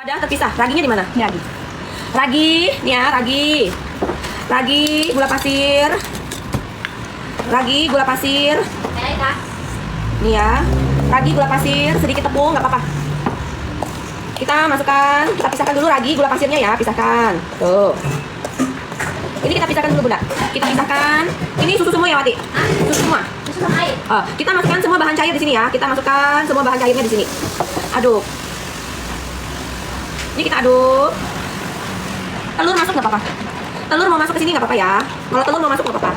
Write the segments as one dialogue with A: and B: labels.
A: Ada terpisah. Raginya di mana? Ini ragi. Ragi, nih ya, ragi. Ragi, gula pasir. Ragi, gula pasir. Nih ya. Ragi, gula pasir, sedikit tepung, nggak apa-apa. Kita masukkan, kita pisahkan dulu ragi, gula pasirnya ya, pisahkan. Tuh. Ini kita pisahkan dulu, Bunda. Kita pisahkan. Ini susu semua ya, Wati? Susu semua.
B: Susu sama air.
A: Kita masukkan semua bahan cair di sini ya. Kita masukkan semua bahan cairnya di sini. Aduk. Ini kita aduk. Telur masuk nggak apa-apa. Telur mau masuk ke sini nggak apa-apa ya. Kalau telur mau masuk nggak apa-apa.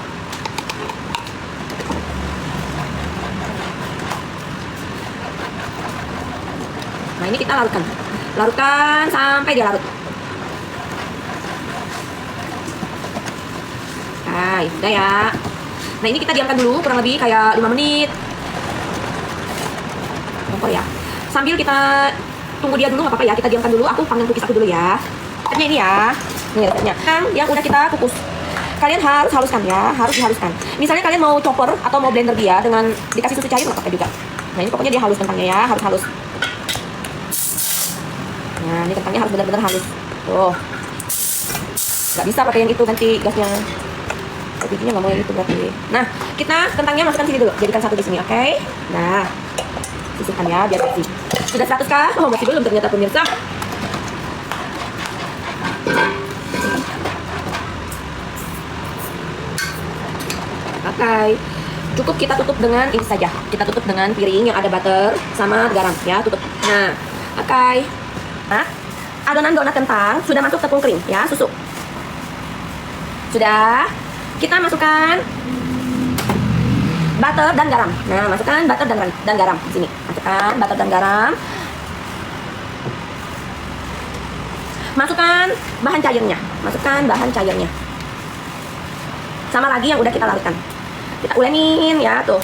A: Nah ini kita larutkan. Larutkan sampai dia larut. Nah, udah ya. Nah ini kita diamkan dulu kurang lebih kayak 5 menit. Kompor ya. Sambil kita tunggu dia dulu nggak apa-apa ya, kita diamkan dulu. Aku panggang cookies aku dulu ya. Resepnya ini ya, ini resepnya. Yang udah kita kukus, kalian harus haluskan ya, harus dihaluskan. Misalnya kalian mau chopper atau mau blender dia dengan dikasih susu cair nggak apa-apa juga. Nah ini pokoknya dia halus kentangnya ya, harus halus. Nah ini kentangnya harus benar-benar halus. Tuh, nggak bisa pakai yang itu nanti gasnya. Bikinnya nggak mau yang itu berarti. Nah kita kentangnya masukkan sini dulu, jadikan satu di sini, oke? Nah, sisihkan ya biar bersih. Sudah 100 kah? Oh masih belum ternyata pemirsa. Oke, cukup kita tutup dengan ini saja. Kita tutup dengan piring yang ada butter sama garam ya, tutup. Nah, oke. Nah, adonan donat kentang sudah masuk tepung kering ya, susu. Sudah. Kita masukkan butter dan garam. Nah, masukkan butter dan garam di sini. Masukkan butter dan garam. Masukkan bahan cairnya. Masukkan bahan cairnya. Sama lagi yang udah kita larutkan. Kita ulenin ya, tuh.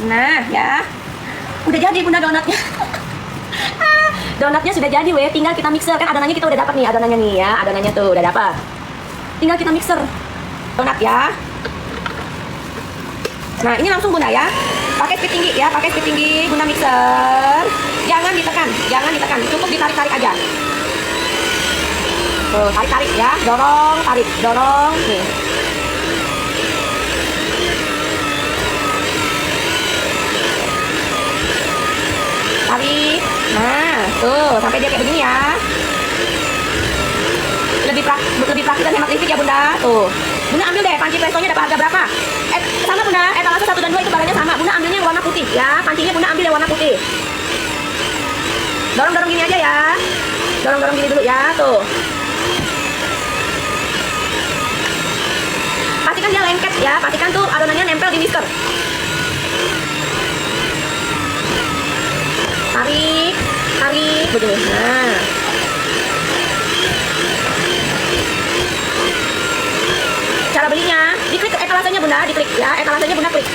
A: Nah ya, udah jadi Bunda donatnya. Donatnya sudah jadi weh, tinggal kita mixer. Kan adonannya kita udah dapat nih, adonannya nih ya, adonannya tuh udah dapat. Tinggal kita mixer donat ya. Nah ini langsung Bunda ya, pakai speed tinggi ya, pakai speed tinggi Bunda mixer. Jangan ditekan, jangan ditekan, cukup ditarik-tarik aja. Tuh tarik-tarik ya, dorong, tarik, dorong nih. Tarik. Nah, tuh sampai dia kayak begini ya. Lebih praktis dan hemat listrik ya Bunda. Tuh. Bunda ambil deh panci prestonya dapat harga berapa? Sama Bunda, etalase 1 dan 2 itu barangnya sama. Bunda ambilnya yang warna putih ya. Pancinya Bunda ambil yang warna putih. Dorong-dorong gini aja ya. Dorong-dorong gini dulu ya, tuh. Pastikan dia lengket ya. Pastikan tuh adonannya nempel di whisker. Tarik, tarik begini. Nah, cara belinya, diklik etalasenya Bunda, diklik ya, etalasenya Bunda klik.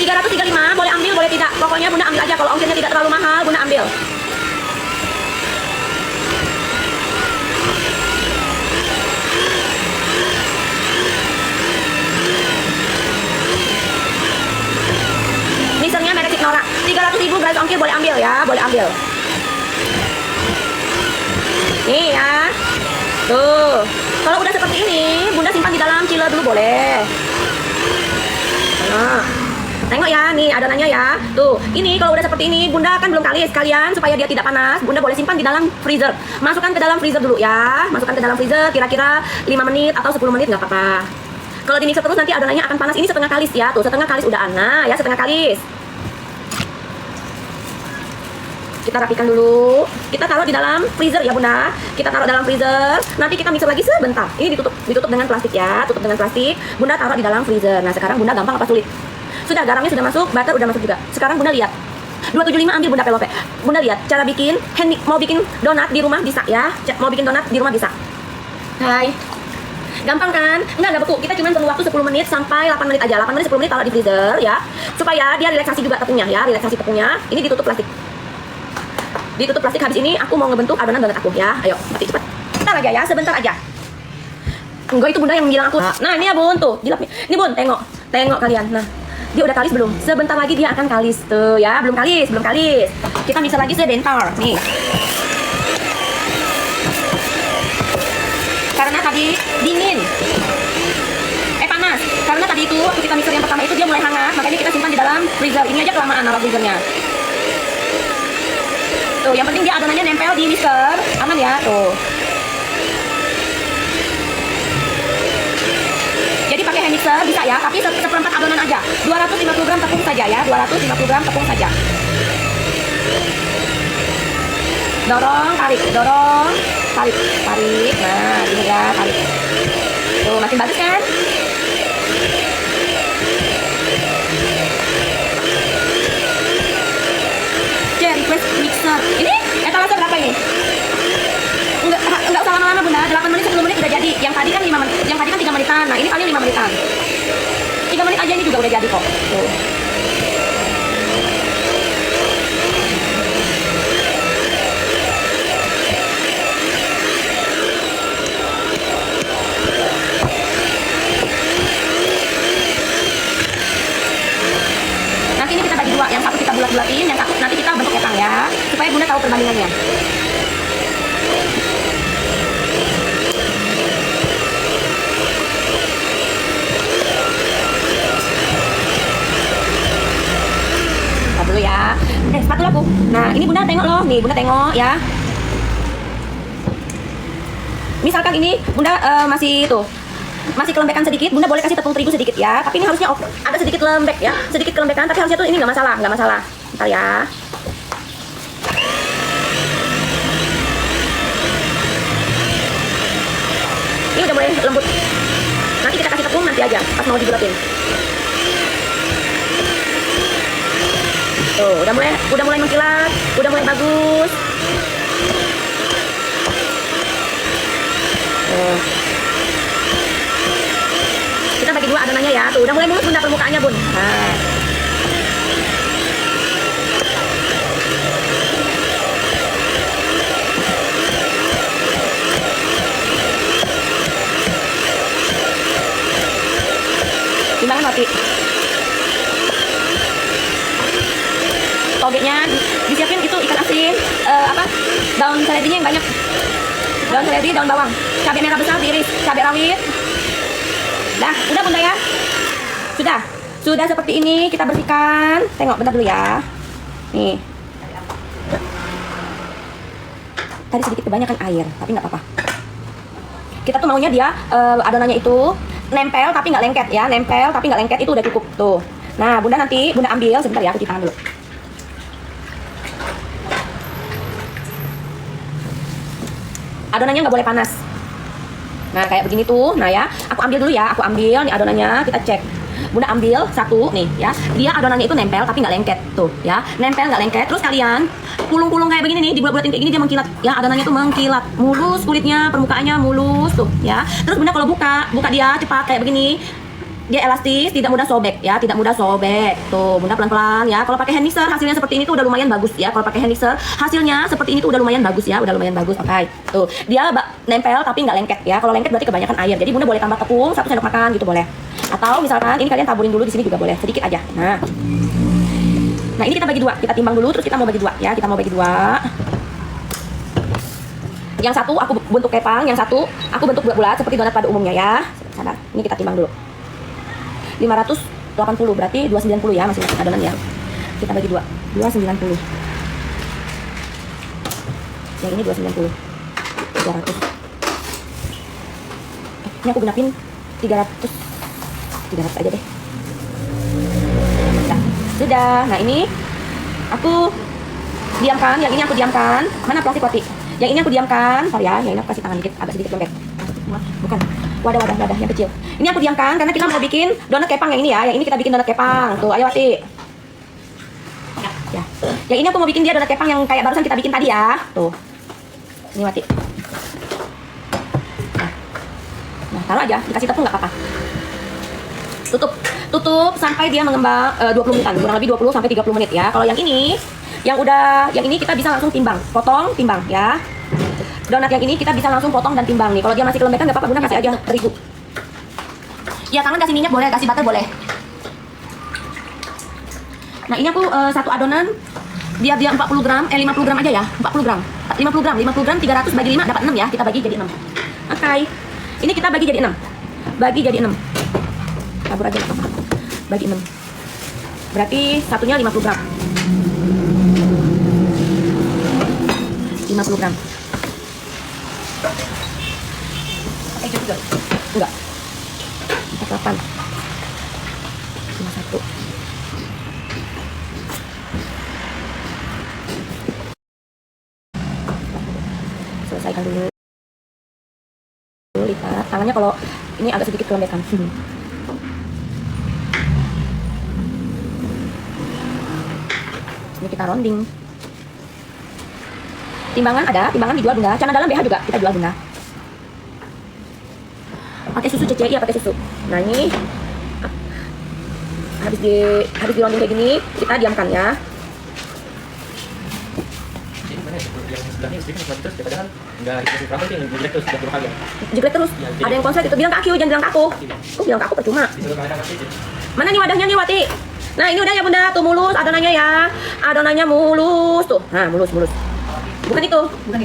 A: 335, boleh ambil, boleh tidak. Pokoknya Bunda ambil aja, kalau ongkirnya tidak terlalu mahal, Bunda ambil. Mixernya merek Signora. 300.000 gratis ongkir, boleh ambil ya, boleh ambil. Nih ya. Tuh. Kalau udah seperti ini, Bunda simpan di dalam chiller dulu boleh. Nah. Tengok ya, nih adonannya ya. Tuh, ini kalau udah seperti ini, Bunda kan belum kalis. Kalian supaya dia tidak panas, Bunda boleh simpan di dalam freezer. Masukkan ke dalam freezer dulu ya. Masukkan ke dalam freezer kira-kira 5 menit atau 10 menit nggak apa-apa. Kalau di mixer terus nanti adonannya akan panas. Ini setengah kalis ya. Tuh, setengah kalis udah ana ya, setengah kalis. Kita rapikan dulu. Kita taruh di dalam freezer ya Bunda. Kita taruh dalam freezer. Nanti kita mixer lagi sebentar. Ini ditutup dengan plastik ya. Tutup dengan plastik. Bunda taruh di dalam freezer. Nah sekarang Bunda gampang apa sulit? Sudah, garamnya sudah masuk, butter udah masuk juga. Sekarang Bunda lihat. 275 ambil Bunda pelope. Bunda lihat cara bikin mau bikin donat di rumah bisa ya. Mau bikin donat di rumah bisa. Hai. Gampang kan? Enggak beku. Kita cuma perlu waktu 10 menit sampai 8 menit aja. 8 menit 10 menit taruh di freezer ya. Supaya dia relaksasi juga tepungnya ya, relaksasi tepungnya. Ini ditutup plastik. Ditutup plastik. Habis ini aku mau ngebentuk adonan donat aku ya. Ayo, mati cepat. Sebentar aja ya, sebentar aja. Enggak, itu Bunda yang bilang aku. Nah, ini ya Bun tuh, dilap nih. Ini Bun, tengok. Tengok kalian. Nah, dia udah kalis belum? Sebentar lagi dia akan kalis tuh ya. Belum kalis, belum kalis. Kita bisa lagi sebentar. Nih. Karena tadi dingin. Panas. Karena tadi itu waktu kita mixer yang pertama itu dia mulai hangat, makanya kita simpan di dalam freezer. Ini aja kelamaan naruh freezernya. Tuh, yang penting dia adonannya nempel di mixer. Aman ya, tuh. Jadi pakai hand mixer bisa ya, tapi seperempat adonan aja. 250 gram tepung saja ya, 250 gram tepung saja. Dorong, tarik, dorong, tarik, tarik. Nah, ini ya, tarik. Tuh, makin bagus kan? Request mixer. Ini etalase berapa ini? Enggak usah lama-lama Bunda, 8 menit 10 menit udah jadi. Yang tadi kan 5 menit, yang tadi kan 3 menitan. Nah, ini paling 5 menitan. 3 menit aja ini juga udah jadi kok. Tuh. Nanti ini kita bagi dua, yang satu kita bulat-bulatin, yang satu nanti kita bentuk kepang ya, supaya Bunda tahu perbandingannya. Lihat dulu ya. Spatula Bu. Nah, ini Bunda tengok loh, nih Bunda tengok ya. Misalkan ini Bunda masih kelembekan sedikit, Bunda boleh kasih tepung terigu sedikit ya. Tapi ini harusnya ada sedikit lembek ya, sedikit kelembekan. Tapi harusnya tuh ini nggak masalah, nggak masalah. Bentar ya. Ini udah mulai lembut. Nanti kita kasih tepung nanti aja, pas mau dibulatin. Tuh, udah mulai mengkilat, udah mulai bagus. Tuh. Kita bagi dua adonannya ya. Tuh, udah mulai mulus Bunda permukaannya Bun. Nah. Timbangan mati. Togenya disiapin itu ikan asin, daun seledinya yang banyak. Daun seledri, daun bawang, cabai merah besar diiris, cabai rawit. Udah Bunda ya. Sudah seperti ini, kita bersihkan. Tengok bentar dulu ya. Nih. Tadi sedikit kebanyakan air, tapi nggak apa-apa. Kita tuh maunya dia adonannya itu nempel tapi nggak lengket ya, nempel tapi nggak lengket, itu udah cukup tuh. Nah, Bunda nanti Bunda ambil sebentar ya, cuci tangan dulu. Adonannya nggak boleh panas. Nah, kayak begini tuh. Nah ya, aku ambil dulu ya, aku ambil nih adonannya, kita cek. Bunda ambil satu nih ya, dia adonannya itu nempel tapi nggak lengket tuh ya, nempel nggak lengket. Terus kalian pulung-pulung kayak begini nih, dibuat-buatin kayak gini, dia mengkilat ya, adonannya tuh mengkilat, mulus kulitnya, permukaannya mulus tuh ya. Terus Bunda kalau buka dia cepat kayak begini, dia elastis, tidak mudah sobek ya, tidak mudah sobek tuh. Bunda pelan-pelan ya. Kalau pakai hand mixer hasilnya seperti ini tuh udah lumayan bagus ya. Kalau pakai hand mixer hasilnya seperti ini tuh udah lumayan bagus ya, udah lumayan bagus. Oke, tuh dia nempel tapi nggak lengket ya. Kalau lengket berarti kebanyakan air. Jadi Bunda boleh tambah tepung 1 sendok makan gitu boleh. Atau misalkan ini kalian taburin dulu di sini juga boleh, sedikit aja. Nah ini kita bagi dua, kita timbang dulu, terus kita mau bagi dua ya, kita mau bagi dua. Yang satu aku bentuk kepang, yang satu aku bentuk bulat-bulat seperti donat pada umumnya ya. Sabar, ini kita timbang dulu. 580 berarti 290 ya, masing-masing adonan ya. Kita bagi dua, 290. Yang ini 290, 300. Ini aku genapin 300 aja deh. Sudah. Nah ini aku diamkan, yang ini aku diamkan. Mana plastik Wati? Yang ini aku diamkan. Ntar ya, yang ini aku kasih tangan dikit, agak sedikit lembek. Bukan, wadah yang kecil. Ini aku diamkan karena kita mau bikin donat kepang yang ini ya. Yang ini kita bikin donat kepang. Tuh, ayo Wati. Ya. Yang ini aku mau bikin dia donat kepang yang kayak barusan kita bikin tadi ya. Tuh. Ini Wati. Nah taruh aja, dikasih tepung nggak apa-apa. Tutup sampai dia mengembang 20 menitan, kurang lebih 20 sampai 30 menit ya. Kalau yang ini kita bisa langsung timbang, potong, timbang ya. Donat yang ini kita bisa langsung potong dan timbang nih. Kalau dia masih kelembekan nggak apa-apa, Bunda kasih aja terigu. Ya tangan kasih minyak boleh, kasih butter boleh. Nah ini aku satu adonan dia 40 gram, 50 gram aja ya, 40 gram, 50 gram, 300 bagi 5 dapat 6 ya, kita bagi jadi 6. Oke, ini kita bagi jadi 6, bagi jadi 6, tabur aja apa-apa, bagi 6, berarti satunya 50 gram, 50 gram. Pakai juga? Enggak, 48, 51. Selesaikan dulu, lipat tangannya kalau ini agak sedikit kelembekan. Ini kita rounding. Timbangan ada, timbangan dijual Bunda. Celana dalam BH juga kita jual Bunda. Pakai susu CCI ya, pakai susu. Nah ini habis di rounding kayak gini kita diamkan ya. Jeglek terus. Ada yang konslet itu bilang ke aku, jangan bilang ke aku. Aku bilang ke aku percuma. Mana nih wadahnya nih Wati? Nah ini udah ya Bunda, tuh mulus adonannya ya. Adonannya mulus tuh. Nah mulus. Bukan itu.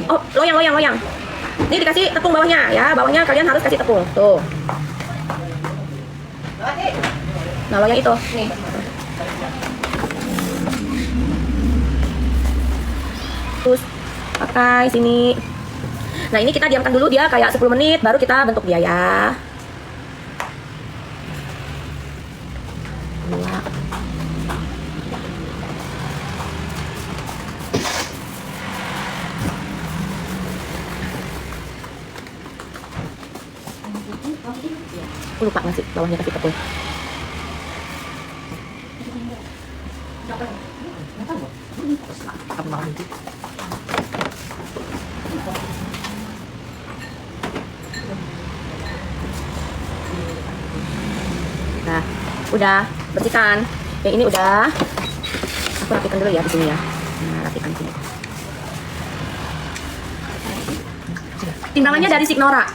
A: Oh loyang. Ini dikasih tepung bawahnya ya. Bawahnya kalian harus kasih tepung. Tuh. Nah loyang itu. Nih. Terus pakai sini. Nah ini kita diamkan dulu dia kayak 10 menit baru kita bentuk dia ya. Dua. Aku lupa ngasih bawahnya kasih tepung. Nah, udah bersihkan. Yang ini udah. Aku rapikan dulu ya di sini ya. Nah, rapikan sini. Timbangannya dari Signora.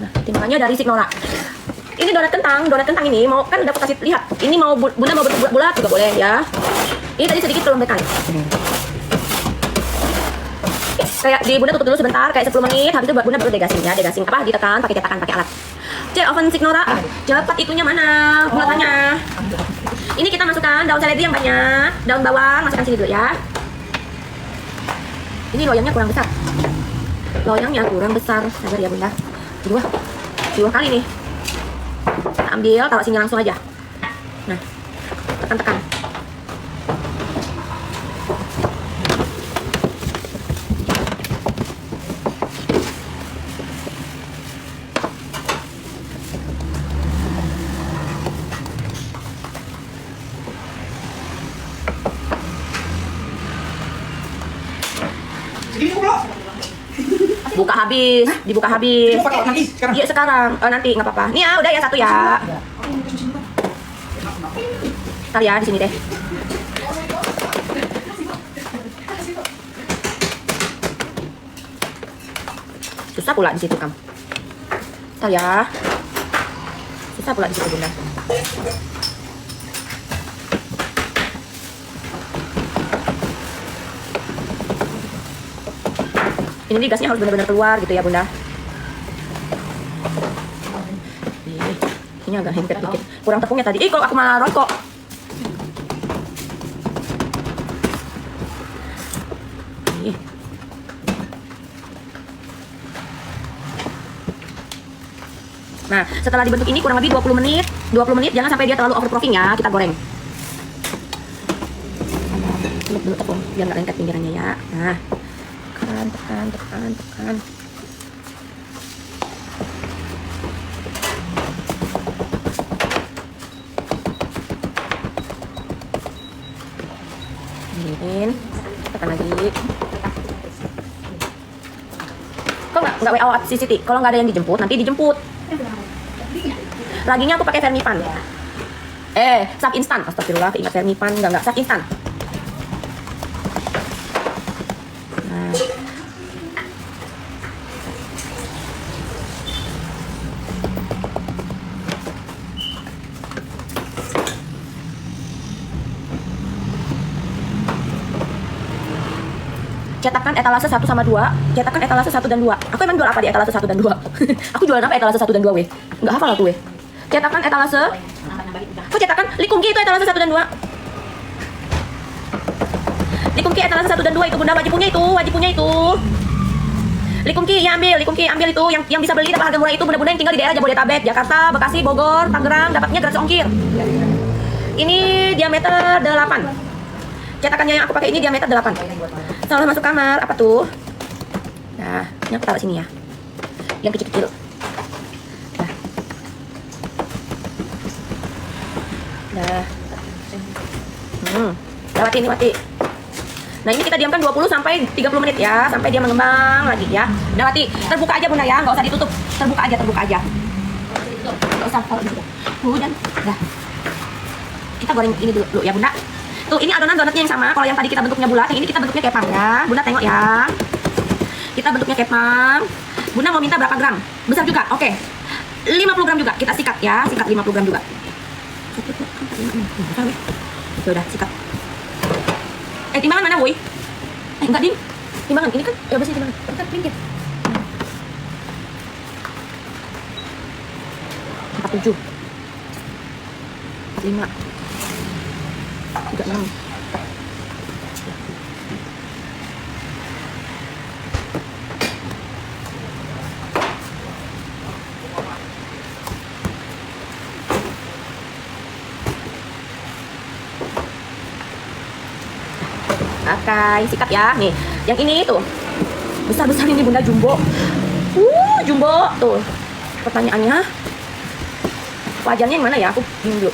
A: Nah, timbangannya dari Signora. Ini donat kentang ini mau kan udah aku kasih lihat. Ini mau Bunda mau bentuk bulat juga boleh ya. Ini tadi sedikit kelembekan. Kayak di Bunda tutup dulu sebentar, kayak 10 menit. Habis itu Bunda baru degasing ya, degasing apa? Ditekan pakai cetakan pakai alat. Oven Signora, cepat itunya mana? Bulatannya. Ini kita masukkan daun seledri yang banyak, daun bawang masukkan sini dulu ya. Ini loyangnya kurang besar. Loyangnya kurang besar, sabar ya Bunda. Dua kali nih. Kita ambil, taruh sini langsung aja. Nah, tekan-tekan. Dibuka habis. Iya sekarang. Nanti nggak apa-apa. Nih ya, udah ya satu ya. Ntar ya di sini deh. Susah pula di situ kamu. Ntar ya. Susah pula di situ Bunda. Ini gasnya harus benar-benar keluar gitu ya Bunda. Ini agak hempet dikit. Kurang tepungnya tadi. Kok aku malah rokok. Nah, setelah dibentuk ini kurang lebih 20 menit. 20 menit jangan sampai dia terlalu overproofing ya. Kita goreng. Celupin dulu tepung biar nggak lengket pinggirannya ya. Nah. Tekan. Tekan lagi. Kok nggak WA si Siti? Kalau nggak ada yang dijemput, nanti dijemput. Raginya aku pakai Vermipan. Sak instan. Astagfirullah, ingat Vermipan enggak sak instan. Nah. Cetakan etalase 1 sama 2, cetakan etalase 1 dan 2. Aku emang jual apa di etalase 1 dan 2? Aku jualan apa etalase 1 dan 2 weh? Enggak hafal aku weh. Cetakan etalase. Kok cetakan Likumki itu etalase 1 dan 2. Likumki etalase 1 dan 2 itu Bunda wajib punya itu. Likumki ya ambil itu yang bisa beli dapat harga murah itu bunda-bunda yang tinggal di daerah Jabodetabek, Jakarta, Bekasi, Bogor, Tangerang dapatnya gratis ongkir. Ini diameter 8. Cetakannya yang aku pakai ini diameter 8. Salah masuk kamar, apa tuh? Nah, ini aku taruh sini ya. Yang kecil-kecil. Nah. Udah mati. Nah, ini kita diamkan 20 sampai 30 menit ya, sampai dia mengembang lagi ya. Udah mati. Terbuka aja Bunda ya, nggak usah ditutup. Terbuka aja. Nggak usah taruh di situ. Dan dah. Kita goreng ini dulu ya, Bunda. Tuh, ini adonan donatnya yang sama. Kalau yang tadi kita bentuknya bulat, yang ini kita bentuknya kepang ya. Bunda tengok ya. Kita bentuknya kepang. Bunda mau minta berapa gram? Besar juga. Oke. 50 gram juga. Kita sikat ya. Sikat 50 gram juga. Sudah, sikat. Timbangan mana, Boy? Enggak, Ding. Timbangan ini kan bersih timbangan. Kita pinggir. 47. 45. 36. Oke, sikat ya. Nih, yang ini tuh besar-besar ini Bunda jumbo. Jumbo tuh. Pertanyaannya, wajannya yang mana ya? Aku bingung dulu.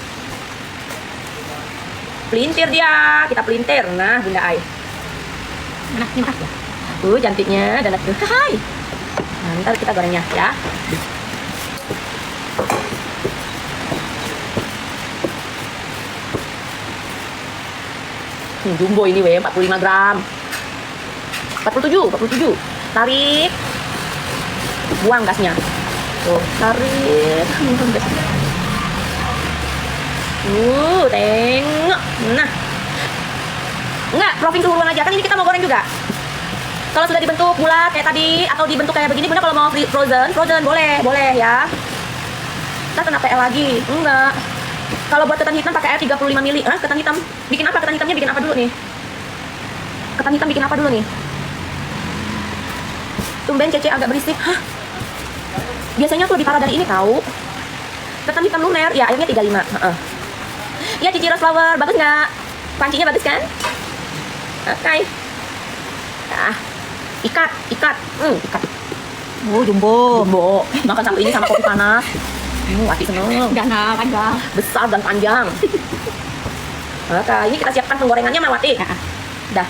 A: Pelintir dia, kita pelintir. Nah, Bunda Ai. Nah, ini ya. Cantiknya donat tuh. Hai. Nah, ntar kita gorengnya ya. Jumbo ini weh, 45 gram. 47. Tarik. Buang gasnya. Tuh, tarik. Tengok. Nah. Enggak, proofing suhu ruang aja. Kan ini kita mau goreng juga. Kalau sudah dibentuk bulat kayak tadi atau dibentuk kayak begini, Bunda kalau mau frozen boleh ya. Kita kena PL lagi. Enggak. Kalau buat ketan hitam pakai air 35 ml. Ketan hitam. Bikin apa? Ketan hitamnya bikin apa dulu nih? Ketan hitam bikin apa dulu nih? Tumben Cece agak berisik. Hah? Biasanya tuh lebih parah dari ini tahu. Ketan hitam lumer, ya airnya 35. Ya Cici Rose Flower, bagus nggak? Pancinya bagus kan? Oke. Nah, ikat. Ikat. Jumbo. Makan satu ini sama kopi panas. Hati seneng. Panjang. Besar dan panjang. Oke, ini kita siapkan penggorengannya Mawati. Dah.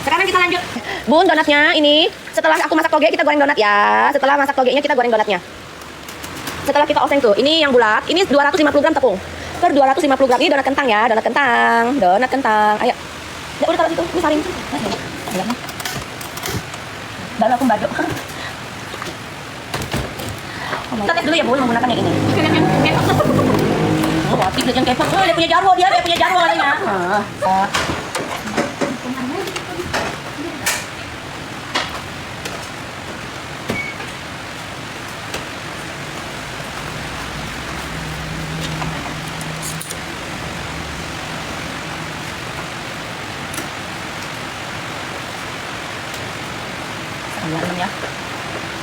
A: Sekarang kita lanjut. Bun, donatnya ini setelah aku masak toge kita goreng donat ya. Setelah masak togenya kita goreng donatnya. Setelah kita oseng tuh, ini yang bulat, ini 250 gram tepung. Per 250 gram ini donat kentang ya, donat kentang. Ayo. Ya udah taruh situ, ini saring. Baru aku baju. Kita tes dulu ya Bun menggunakan yang ini. Wati beli yang kepang. Dia punya jarwo katanya. Ya.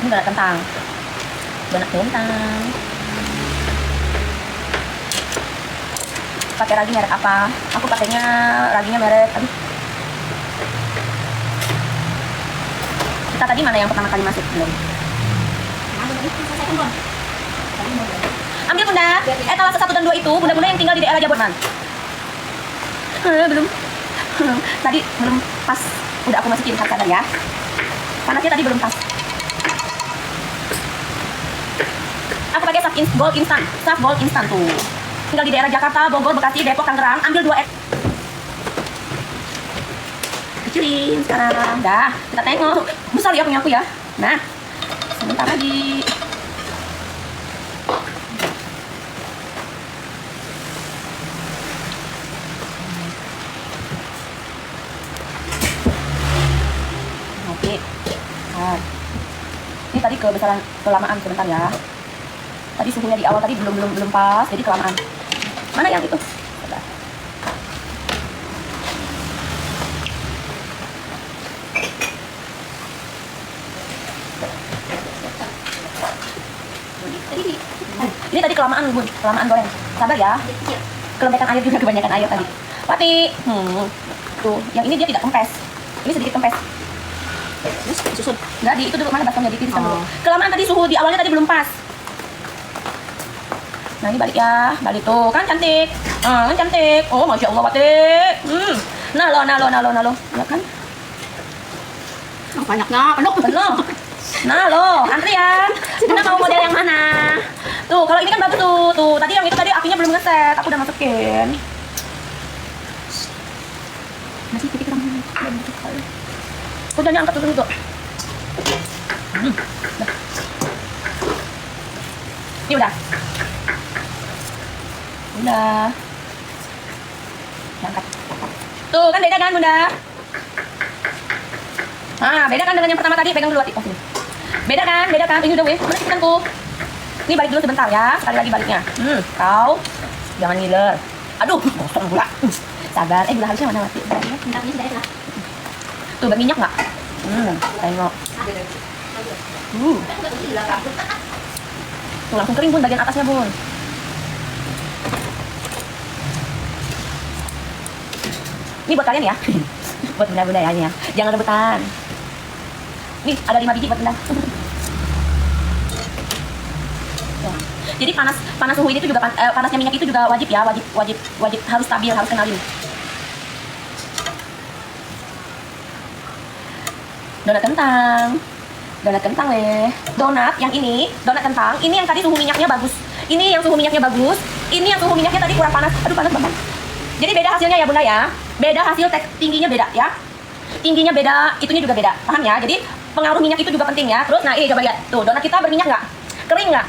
A: Ini donat kentang. Pakai ragi merek apa? Aku pakainya raginya merek. Kita tadi mana yang pertama kali masuk belum? Ambil Bunda. Etalase 1 dan 2 itu bunda-bunda yang tinggal di daerah Jabodetabek. Belum. Tadi belum pas. Udah aku masukin kadar ya. Panasnya tadi belum pas. pakai Gold instan. Saf Gold instan tuh. Tinggal di daerah Jakarta, Bogor, Bekasi, Depok, Tangerang, ambil 2 kecilin sekarang. Dah, kita tengok. Besar ya punya aku ya. Nah, sebentar lagi. Oke. Nah, ini tadi kelamaan sebentar ya. Tadi suhunya di awal tadi belum pas, jadi kelamaan. Mana yang itu? Sebentar. Ini tadi kelamaan bun, kelamaan goreng. Sabar ya. Kelembekan air juga, kebanyakan air tadi. Tapi, tuh, yang ini dia tidak kempes. Ini sedikit kempes. Susun. Enggak, itu dulu mana baskomnya ditiriskan dulu. Kelamaan tadi suhu di awalnya tadi belum pas. Nah ini balik ya, balik tuh kan cantik, kan cantik. Oh masya Allah Wati. Nah lo, ya kan?
B: Oh, banyaknya, penuh.
A: Nah lo, antri ya. Kita mau model yang mana? Tuh, kalau ini kan bagus tuh. Tadi yang itu tadi apinya belum ngeset, aku udah masukin. Masih sedikit kurang. Udah angkat dulu tuh. Ini udah. Angkat. Tuh kan beda kan bunda? Nah beda kan dengan yang pertama tadi, pegang dulu hati. Oh, sini. Beda kan? Ini udah weh. Mana cipitanku? Ini balik dulu sebentar ya. Sekali lagi baliknya. Kau jangan ngiler. Aduh, kosong gula. Sabar. Gula harusnya mana mati?
B: Bentar, ini sudah.
A: Tuh berminyak nggak? Tengok. Tuh langsung kering bun bagian atasnya bun. Ini buat kalian ya. Buat bunda-bunda ya ini ya. Jangan rebutan. Nih ada 5 biji buat bunda. Ya. Jadi panas suhu ini tuh juga panasnya minyak itu juga wajib ya, wajib harus stabil, harus kenalin. Donat kentang weh. Donat yang ini, donat kentang. Ini yang tadi suhu minyaknya bagus. Ini yang suhu minyaknya bagus. Ini yang suhu minyaknya tadi kurang panas. Aduh panas banget. Jadi beda hasilnya ya bunda ya. Beda hasil tingginya beda ya. Tingginya beda, itunya juga beda. Paham ya? Jadi pengaruh minyak itu juga penting ya. Terus nah ini coba lihat. Tuh donat kita berminyak nggak? Kering nggak?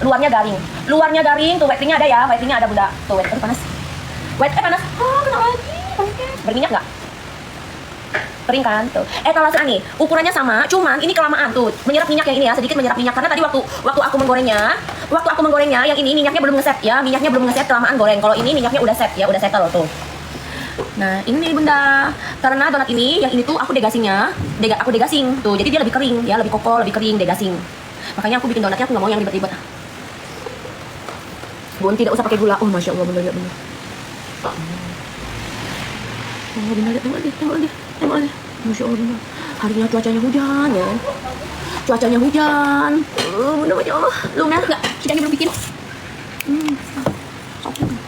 A: Luarnya garing. Tuh whitening-nya ada ya. Whitening-nya ada bunda. Tuh white, panas. Panas. Oh kena lagi. Berminyak nggak? Kering kan tuh. Etalase nih ukurannya sama, cuman ini kelamaan tuh menyerap minyak yang ini ya, sedikit menyerap minyak karena tadi waktu aku menggorengnya yang ini minyaknya belum ngeset ya, kelamaan goreng. Kalau ini minyaknya udah set ya, udah settle tuh. Nah ini bunda, karena donat ini yang ini tuh aku degasing tuh, jadi dia lebih kering ya, lebih kokoh, lebih kering degasing. Makanya aku bikin donatnya aku nggak mau yang ribet-ribet. Bun tidak usah pakai gula. Oh masya Allah bunda lihat bunda. Oh bunda lihat tengok lagi. Masya Allah bunda. Harinya cuacanya hujan ya. Bunda masya Allah. Lu merah nggak? Sidangnya belum bikin.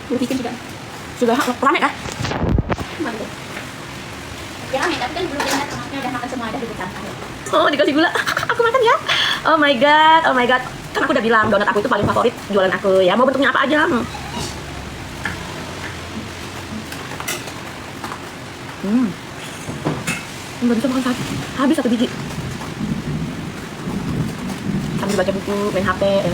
A: Belum bikin juga. Sudah rame kah?
B: Ya rame, tapi kan belum lihat termasuknya udah makan semua, ada di depan.
A: Oh dikasih gula. Aku makan ya. Oh my god. Kan aku udah bilang donat aku itu paling favorit jualan aku ya. Mau bentuknya apa aja. Nggak bisa makan habis 1 biji. Sambil baca buku, main HP ya.